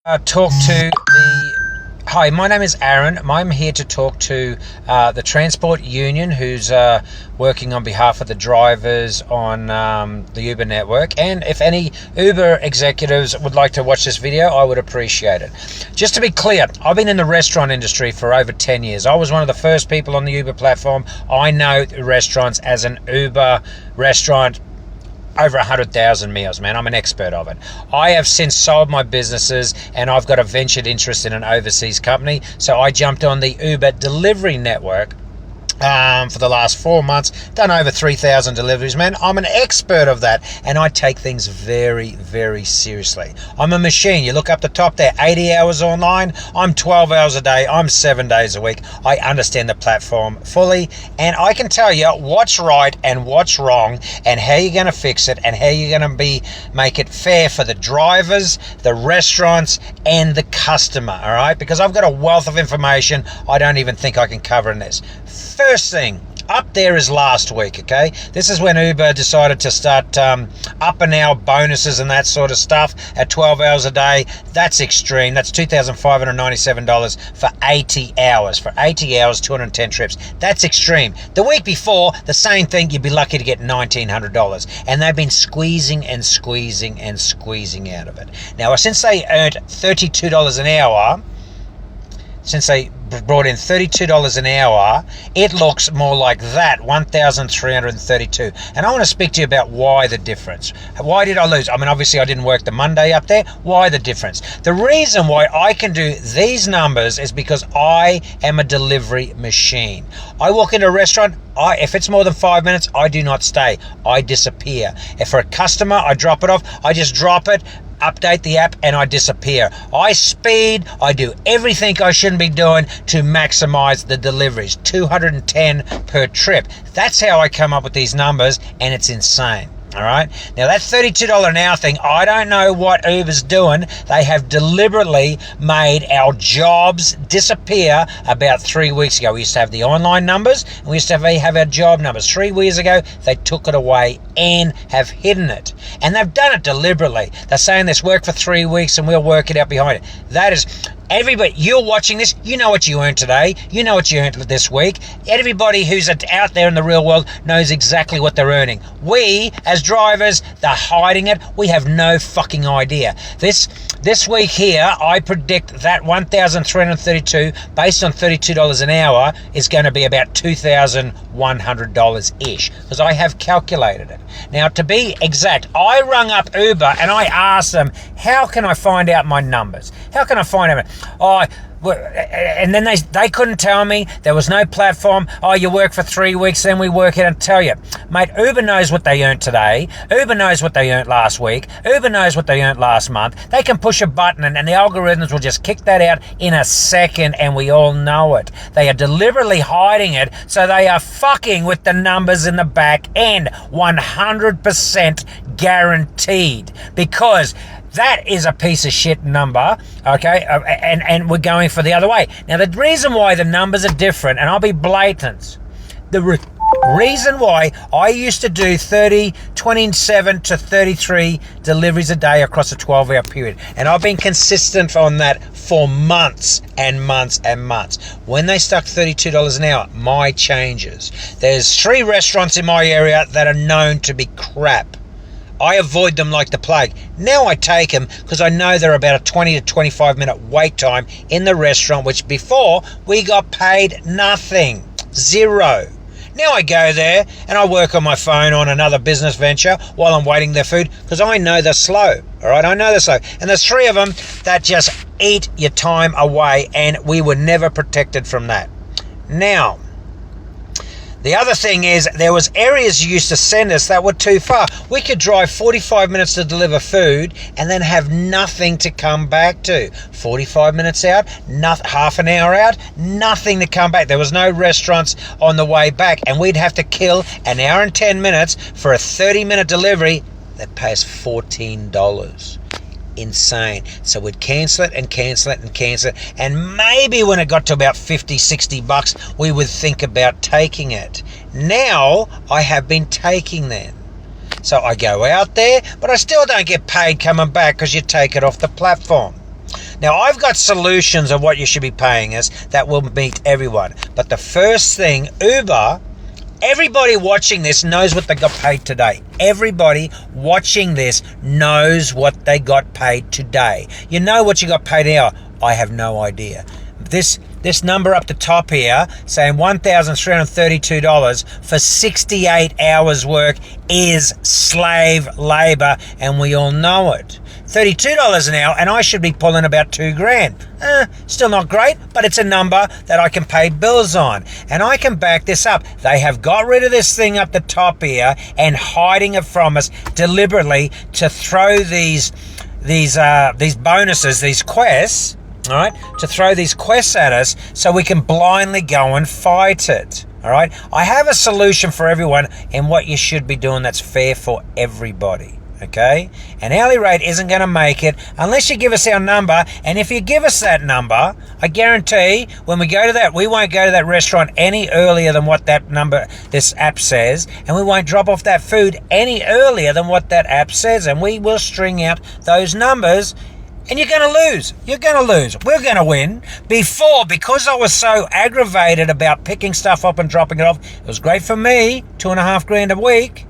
Talk to the... Hi, my name is Aaron. I'm here to talk to the Transport Union, who's working on behalf of the drivers on the Uber network. And if any Uber executives would like to watch this video, I would appreciate it. Just to be clear, I've been in the restaurant industry for over 10 years. I was one of the first people on the Uber platform. I know restaurants as an Uber restaurant. Over 100,000 meals, man. I'm an expert of it. I have since sold my businesses and I've got a ventured interest in an overseas company. So I jumped on the Uber delivery network for the last 4 months, done over 3,000 deliveries, man. I'm an expert of that, and I take things very, very seriously. I'm a machine. You look up the top there, 80 hours online. I'm 12 hours a day. I'm 7 days a week. I understand the platform fully, and I can tell you what's right and what's wrong, and how you're going to fix it, and how you're going to make it fair for the drivers, the restaurants, and the customer, all right? Because I've got a wealth of information I don't even think I can cover in this. First thing up there is last week, okay? This is when Uber decided to start up and out bonuses and that sort of stuff at 12 hours a day. That's extreme. That's $2,597 for 80 hours. For 80 hours, 210 trips. That's extreme. The week before, the same thing, you'd be lucky to get $1,900. And they've been squeezing and squeezing and squeezing out of it. Now, since they earned $32 an hour, since they brought in $32 an hour, it looks more like that, $1,332. And I want to speak to you about why the difference. Why did I lose? I mean, obviously I didn't work the Monday up there. Why the difference? The reason why I can do these numbers is because I am a delivery machine. I walk into a restaurant, if it's more than 5 minutes, I do not stay. I disappear. If for a customer, I drop it off, I just drop it, update the app, and I disappear. I speed, I do everything I shouldn't be doing to maximize the deliveries. 210 per trip. That's how I come up with these numbers, and it's insane. All right. Now that $32 an hour thing, I don't know what Uber's doing. They have deliberately made our jobs disappear about 3 weeks ago. We used to have the online numbers and we used to have our job numbers. 3 years ago, they took it away and have hidden it. And they've done it deliberately. They're saying this work for 3 weeks and we'll work it out behind it. That is... Everybody, you're watching this, you know what you earned today, you know what you earned this week. Everybody who's out there in the real world knows exactly what they're earning. We, as drivers, they're hiding it. We have no fucking idea. This week here, I predict that $1,332 based on $32 an hour is going to be about $2,100-ish, because I have calculated it. Now, to be exact, I rung up Uber and I asked them, how can I find out my numbers? How can I find out? And then they couldn't tell me. There was no platform. Oh, you work for 3 weeks, then we work it and tell you. Mate, Uber knows what they earned today. Uber knows what they earned last week. Uber knows what they earned last month. They can push a button and the algorithms will just kick that out in a second, and we all know it. They are deliberately hiding it, so they are fucking with the numbers in the back end. 100% guaranteed. Because that is a piece of shit number, okay? And we're going for the other way. Now, the reason why the numbers are different, and I'll be blatant, the reason why I used to do 27 to 33 deliveries a day across a 12-hour period, and I've been consistent on that for months and months and months. When they stuck $32 an hour, my changes. There's 3 restaurants in my area that are known to be crap. I avoid them like the plague. Now I take them because I know they're about a 20 to 25 minute wait time in the restaurant, which before we got paid nothing. Zero. Now I go there and I work on my phone on another business venture while I'm waiting their food, because I know they're slow. All right, I know they're slow. And there's 3 of them that just eat your time away, and we were never protected from that. Now, the other thing is, there was areas you used to send us that were too far. We could drive 45 minutes to deliver food and then have nothing to come back to. 45 minutes out, half an hour out, nothing to come back. There was no restaurants on the way back, and we'd have to kill an hour and 10 minutes for a 30-minute delivery that pays $14. Insane. So we'd cancel it and cancel it and cancel it, and maybe when it got to about $50-$60 we would think about taking it. Now I have been taking them. So I go out there, but I still don't get paid coming back because you take it off the platform. Now, I've got solutions of what you should be paying us that will meet everyone. But the first thing, Uber, everybody watching this knows what they got paid today. Everybody watching this knows what they got paid today. You know what you got paid an hour? I have no idea. This number up the top here saying $1,332 for 68 hours work is slave labor, and we all know it. $32 an hour, and I should be pulling about $2,000. Still not great, but it's a number that I can pay bills on, and I can back this up. They have got rid of this thing up the top here and hiding it from us deliberately to throw these bonuses, these quests. All right, to throw these quests at us so we can blindly go and fight it. All right, I have a solution for everyone and what you should be doing that's fair for everybody. Okay, an hourly rate isn't going to make it unless you give us our number, and if you give us that number, I guarantee when we go to that, we won't go to that restaurant any earlier than what that number, this app says, and we won't drop off that food any earlier than what that app says, and we will string out those numbers. And you're going to lose. You're going to lose. We're going to win. Because I was so aggravated about picking stuff up and dropping it off, it was great for me, $2,500 a week.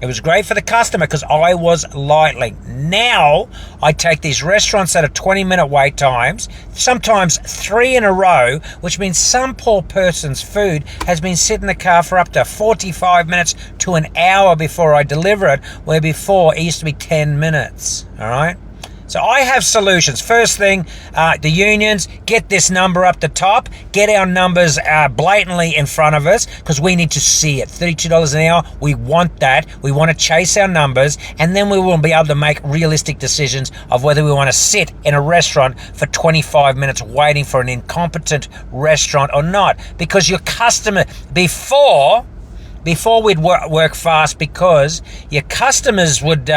It was great for the customer because I was lightly. Now, I take these restaurants that are 20-minute wait times, sometimes 3 in a row, which means some poor person's food has been sitting in the car for up to 45 minutes to an hour before I deliver it, where before it used to be 10 minutes. All right? So I have solutions. First thing, the unions, get this number up the top. Get our numbers blatantly in front of us because we need to see it. $32 an hour, we want that. We want to chase our numbers, and then we will be able to make realistic decisions of whether we want to sit in a restaurant for 25 minutes waiting for an incompetent restaurant or not. Because your customer, before we'd work fast, because your customers would,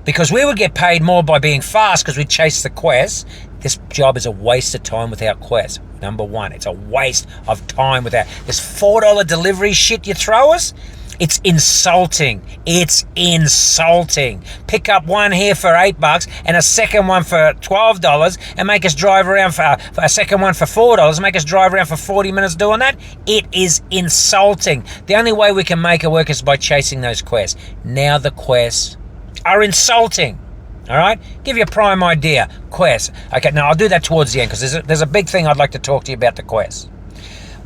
because we would get paid more by being fast because we'd chase the quests. This job is a waste of time without quests. Number one, it's a waste of time without this $4 delivery shit you throw us. It's insulting. It's insulting. Pick up one here for $8 and a second one for $12 and make us drive around for a second one for $4 and make us drive around for 40 minutes doing that. It is insulting. The only way we can make it work is by chasing those quests. Now the quests are insulting. All right? Give you a prime idea. Quests. Okay, now I'll do that towards the end because there's a big thing I'd like to talk to you about the quests.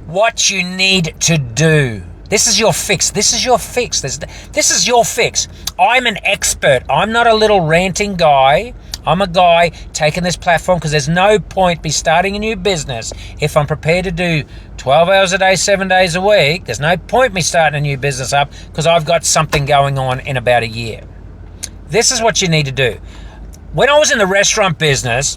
What you need to do. This is your fix. This is your fix. This is your fix. I'm an expert. I'm not a little ranting guy. I'm a guy taking this platform because there's no point be starting a new business if I'm prepared to do 12 hours a day, 7 days a week. There's no point me starting a new business up because I've got something going on in about a year. This is what you need to do. When I was in the restaurant business,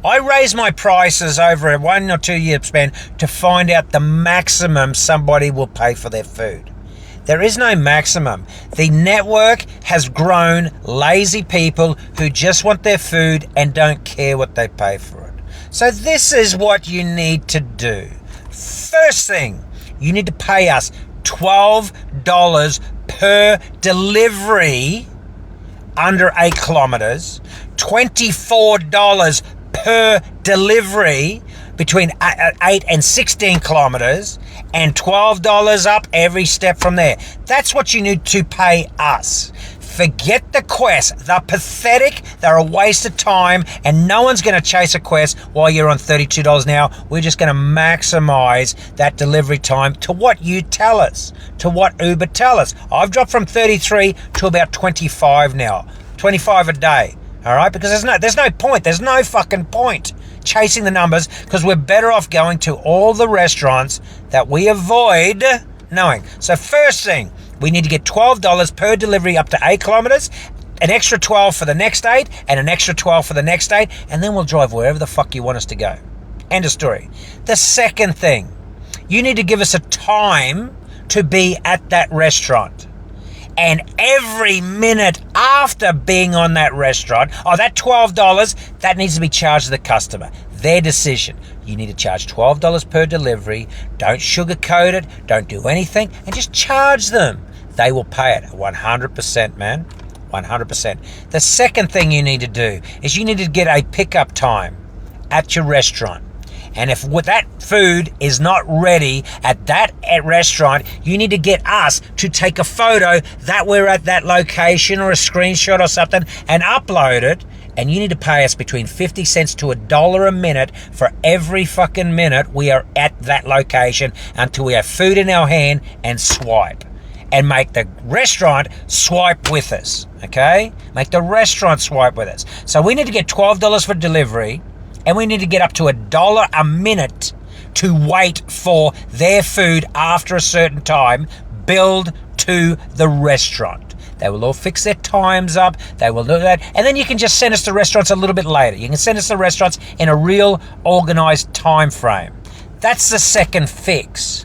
I raised my prices over a 1 or 2 year span to find out the maximum somebody will pay for their food. There is no maximum. The network has grown lazy people who just want their food and don't care what they pay for it. So this is what you need to do. First thing, you need to pay us $12 per delivery under 8 kilometers, $24 per delivery between 8 and 16 kilometers, and $12 up every step from there. That's what you need to pay us. Forget the quest. They're pathetic. They're a waste of time, and no one's going to chase a quest while you're on $32 an hour. We're just going to maximize that delivery time to what you tell us, to what Uber tell us. I've dropped from 33 to about 25 now, 25 a day. All right, because there's no point. There's no fucking point chasing the numbers because we're better off going to all the restaurants that we avoid knowing. So first thing, we need to get $12 per delivery up to 8 kilometers, an extra 12 for the next 8, and an extra 12 for the next 8, and then we'll drive wherever the fuck you want us to go. End of story. The second thing, you need to give us a time to be at that restaurant. And every minute after being on that restaurant, that $12, that needs to be charged to the customer. Their decision. You need to charge $12 per delivery. Don't sugarcoat it. Don't do anything. And just charge them. They will pay it 100%, man. 100%. The second thing you need to do is you need to get a pickup time. at your restaurant. And if that food is not ready at that restaurant, you need to get us to take a photo that we're at that location or a screenshot or something and upload it. And you need to pay us between 50 cents to $1 a minute for every fucking minute we are at that location until we have food in our hand and swipe. And make the restaurant swipe with us, okay? Make the restaurant swipe with us. So we need to get $12 for delivery, and we need to get up to $1 a minute to wait for their food after a certain time billed to the restaurant. They will all fix their times up. They will do that. And then you can just send us to restaurants a little bit later. You can send us to restaurants in a real organized time frame. That's the second fix.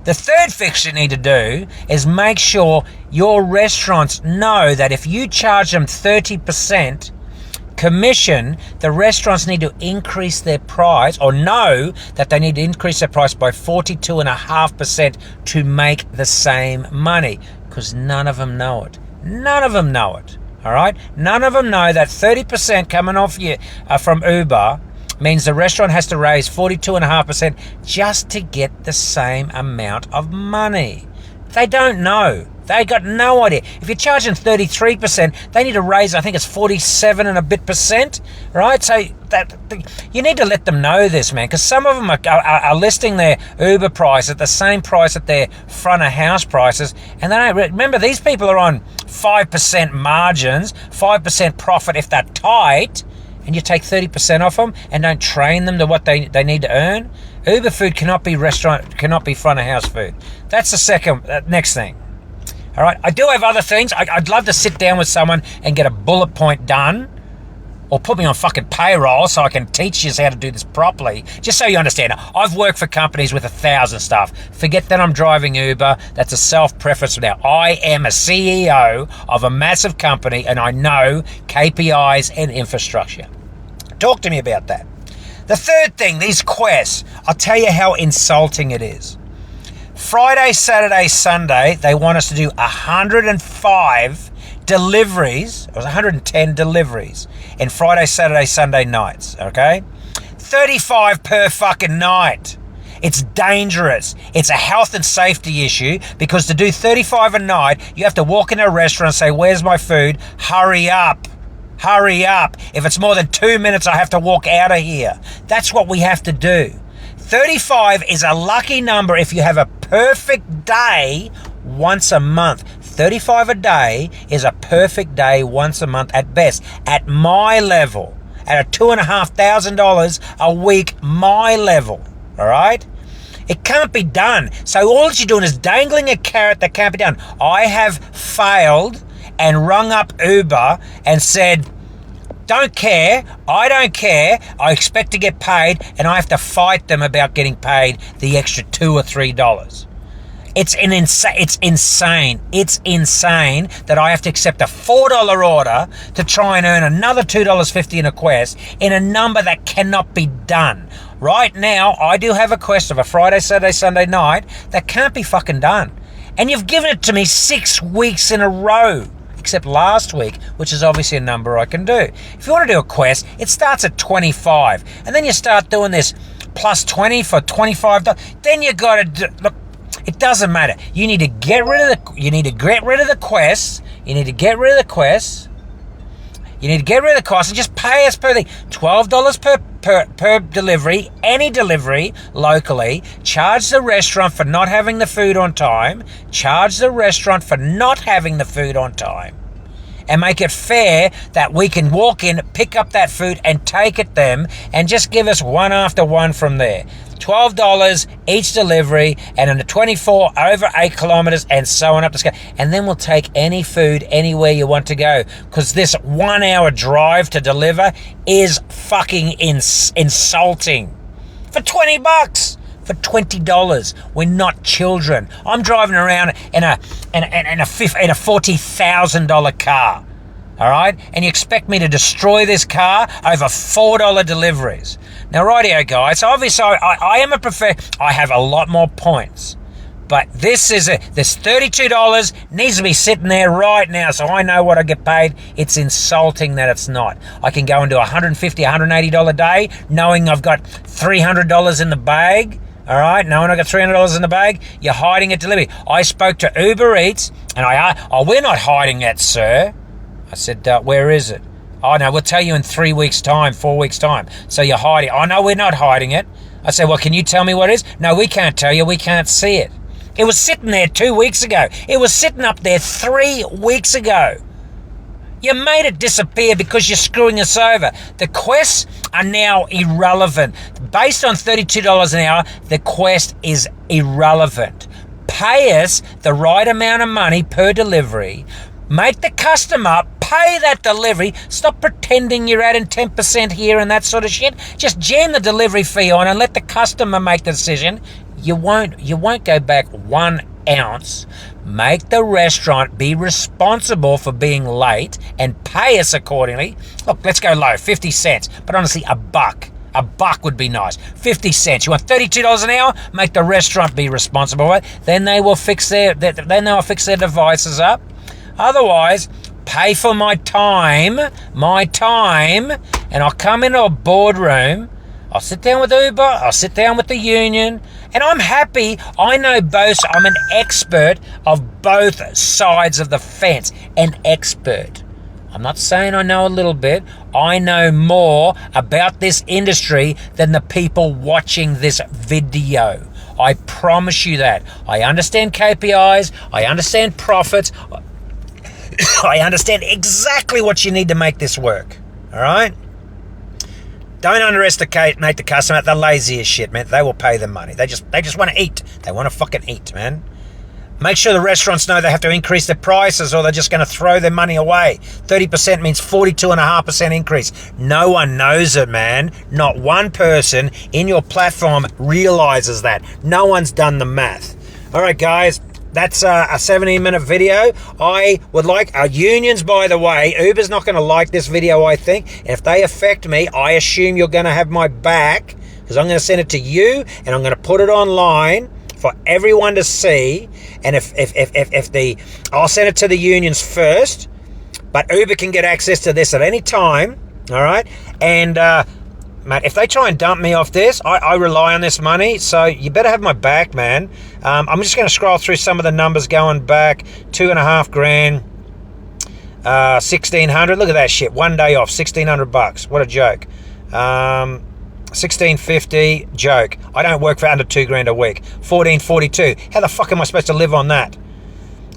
The third fix you need to do is make sure your restaurants know that if you charge them 30% commission, the restaurants need to increase their price, or know that they need to increase their price by 42.5% to make the same money, because none of them know it. None of them know it, all right? None of them know that 30% coming off you from Uber means the restaurant has to raise 42.5% just to get the same amount of money. They don't know. They got no idea. If you're charging 33%, they need to raise, I think it's 47 and a bit percent, right? So that you need to let them know this, man, because some of them are listing their Uber price at the same price at their front of house prices, and they don't remember these people are on 5% margins, 5% profit if they're tight, and you take 30% off them and don't train them to what they need to earn. Uber food cannot be front of house food. That's the second next thing. All right, I do have other things. I'd love to sit down with someone and get a bullet point done, or put me on fucking payroll so I can teach you how to do this properly. Just so you understand, I've worked for companies with 1,000 staff. Forget that I'm driving Uber. That's a self-preference now. I am a CEO of a massive company, and I know KPIs and infrastructure. Talk to me about that. The third thing, these quests, I'll tell you how insulting it is. Friday, Saturday, Sunday, they want us to do 105 deliveries. It was 110 deliveries in Friday, Saturday, Sunday nights, okay? 35 per fucking night. It's dangerous. It's a health and safety issue, because to do 35 a night, you have to walk in a restaurant and say, "Where's my food? Hurry up. Hurry up. If it's more than 2 minutes, I have to walk out of here." That's what we have to do. 35 is a lucky number if you have a perfect day once a month. 35 a day is a perfect day once a month at best. At my level, at a $2,500 a week, my level, all right? It can't be done. So all you're doing is dangling a carrot that can't be done. I have failed and rung up Uber and said, "Don't care, I don't care, I expect to get paid," and I have to fight them about getting paid the extra $2 or $3. It's insane. It's insane that I have to accept a $4 order to try and earn another $2.50 in a quest in a number that cannot be done. Right now, I do have a quest of a Friday, Saturday, Sunday night that can't be fucking done. And you've given it to me 6 weeks in a row, except last week, which is obviously a number I can do. If you want to do a quest, it starts at 25, and then you start doing this plus 20 for $25. Then you got to do, look. It doesn't matter. You need to get rid of the quests. You need to get rid of the quests. You need to get rid of the cost and just pay us per thing. $12 per delivery, any delivery locally. Charge the restaurant for not having the food on time. Charge the restaurant for not having the food on time. And make it fair that we can walk in, pick up that food and take it them, and just give us one after one from there. $12 each delivery, and in the 24 over 8 kilometers, and so on up the scale. And then we'll take any food anywhere you want to go, because this 1 hour drive to deliver is fucking insulting. For $20. For $20. We're not children. I'm driving around in a $40,000 car. All right? And you expect me to destroy this car over $4 deliveries. Now, rightio, guys. So obviously, I am a I have a lot more points. But this $32 needs to be sitting there right now, so I know what I get paid. It's insulting that it's not. I can go into $150, $180 day, knowing I've got $300 in the bag. All right, knowing I got $300 in the bag, you're hiding it delivery. I spoke to Ubereats, and we're not hiding that, sir. I said, where is it? Oh, no, we'll tell you in 3 weeks' time, 4 weeks' time. So you're hiding. Oh, no, we're not hiding it. I said, well, can you tell me what it is? No, we can't tell you. We can't see it. It was sitting there 2 weeks ago. It was sitting up there 3 weeks ago. You made it disappear because you're screwing us over. The quests are now irrelevant. Based on $32 an hour, the quest is irrelevant. Pay us the right amount of money per delivery. Make the customer pay that delivery. Stop pretending you're adding 10% here and that sort of shit. Just jam the delivery fee on and let the customer make the decision. You won't go back 1 ounce. Make the restaurant be responsible for being late and pay us accordingly. Look, let's go low, 50 cents. But honestly, a buck. A buck would be nice. 50 cents. You want $32 an hour? Make the restaurant be responsible for it. Then they will fix their devices up. Otherwise, pay for my time, and I'll come into a boardroom. I'll sit down with Uber, I'll sit down with the union, and I'm happy. I know both. I'm an expert of both sides of the fence. An expert. I'm not saying I know a little bit. I know more about this industry than the people watching this video. I promise you that. I understand KPIs. I understand profits. I understand exactly what you need to make this work. All right? Don't underestimate the customer. They're lazy as shit, man. They will pay the money. They just want to eat. They want to fucking eat, man. Make sure the restaurants know they have to increase their prices or they're just going to throw their money away. 30% means 42.5% increase. No one knows it, man. Not one person in your platform realizes that. No one's done the math. All right, guys. That's a 17-minute video. I would like our unions, by the way. Uber's not going to like this video, I think. And if they affect me, I assume you're going to have my back because I'm going to send it to you and I'm going to put it online for everyone to see. And I'll send it to the unions first, but Uber can get access to this at any time. All right, and mate, if they try and dump me off this, I rely on this money, so you better have my back, man. I'm just going to scroll through some of the numbers going back. 2.5 grand, 1,600. Look at that shit. 1 day off, $1,600. What a joke. 1,650. Joke. I don't work for under 2 grand a week. 1,442. How the fuck am I supposed to live on that?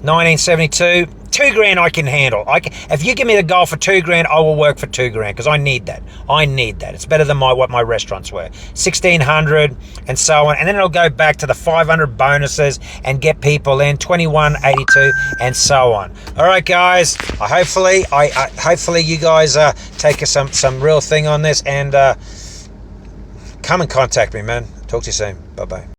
1972. 2 grand I can handle. If you give me the goal for 2 grand, I will work for 2 grand because I need that. It's better than what my restaurants were. 1,600 and so on, and then it'll go back to the 500 bonuses and get people in 2182 and so on. All right, guys. Hopefully you guys take some real thing on this and come and contact me, man. Talk to you soon. Bye bye.